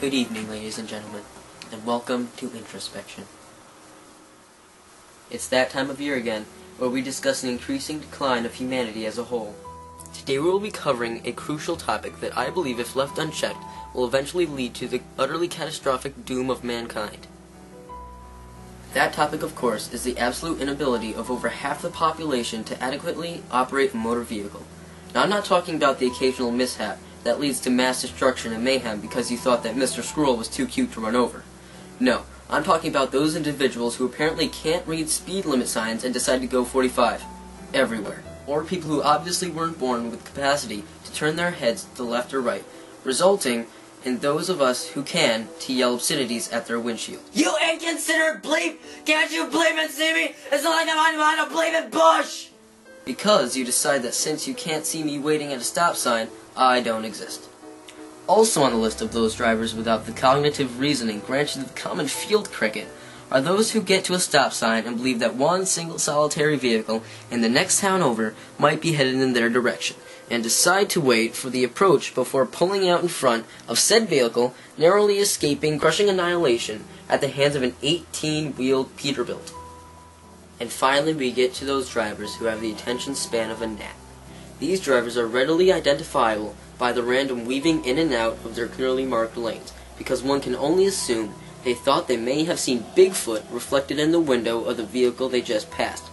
Good evening, ladies and gentlemen, and welcome to Introspection. It's that time of year again, where we discuss an increasing decline of humanity as a whole. Today we will be covering a crucial topic that I believe, if left unchecked, will eventually lead to the utterly catastrophic doom of mankind. That topic, of course, is the absolute inability of over half the population to adequately operate a motor vehicle. Now, I'm not talking about the occasional mishap that leads to mass destruction and mayhem because you thought that Mr. Squirrel was too cute to run over. No, I'm talking about those individuals who apparently can't read speed limit signs and decide to go 45 everywhere. Or people who obviously weren't born with capacity to turn their heads to the left or right, resulting in those of us who can to yell obscenities at their windshield. You inconsiderate bleep! Can't you bleep and see me? It's not like I'm on a bleeping bush! Because you decide that since you can't see me waiting at a stop sign, I don't exist. Also on the list of those drivers without the cognitive reasoning granted to the common field cricket are those who get to a stop sign and believe that one single solitary vehicle in the next town over might be headed in their direction, and decide to wait for the approach before pulling out in front of said vehicle, narrowly escaping crushing annihilation at the hands of an 18-wheeled Peterbilt. And finally we get to those drivers who have the attention span of a gnat. These drivers are readily identifiable by the random weaving in and out of their clearly marked lanes, because one can only assume they thought they may have seen Bigfoot reflected in the window of the vehicle they just passed.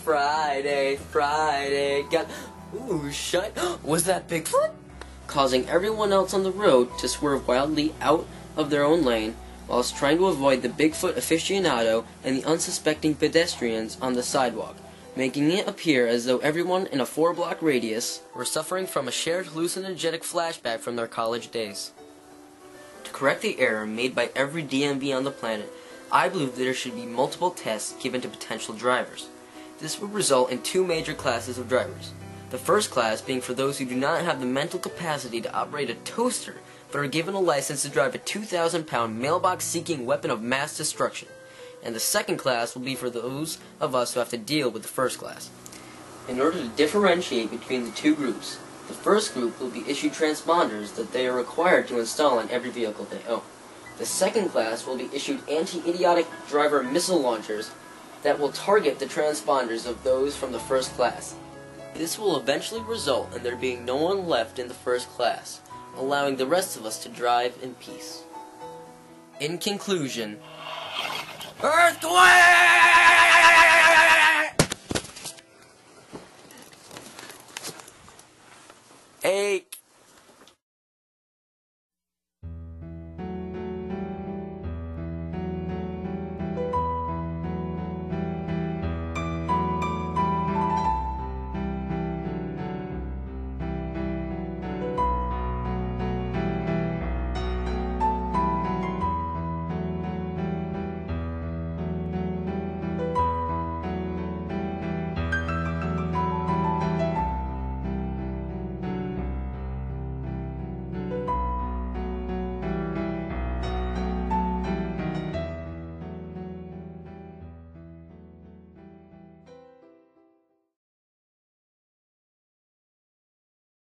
Friday, Friday, got... Ooh, shut... Was that Bigfoot? Causing everyone else on the road to swerve wildly out of their own lane, whilst trying to avoid the Bigfoot aficionado and the unsuspecting pedestrians on the sidewalk, making it appear as though everyone in a 4-block radius were suffering from a shared hallucinogenic flashback from their college days. To correct the error made by every DMV on the planet, I believe that there should be multiple tests given to potential drivers. This would result in 2 major classes of drivers. The first class being for those who do not have the mental capacity to operate a toaster, but are given a license to drive a 2,000-pound mailbox-seeking weapon of mass destruction. And the second class will be for those of us who have to deal with the first class. In order to differentiate between the two groups, the first group will be issued transponders that they are required to install on every vehicle they own. The second class will be issued anti-idiotic driver missile launchers that will target the transponders of those from the first class. This will eventually result in there being no one left in the first class, allowing the rest of us to drive in peace. In conclusion, Earthquake! Hey!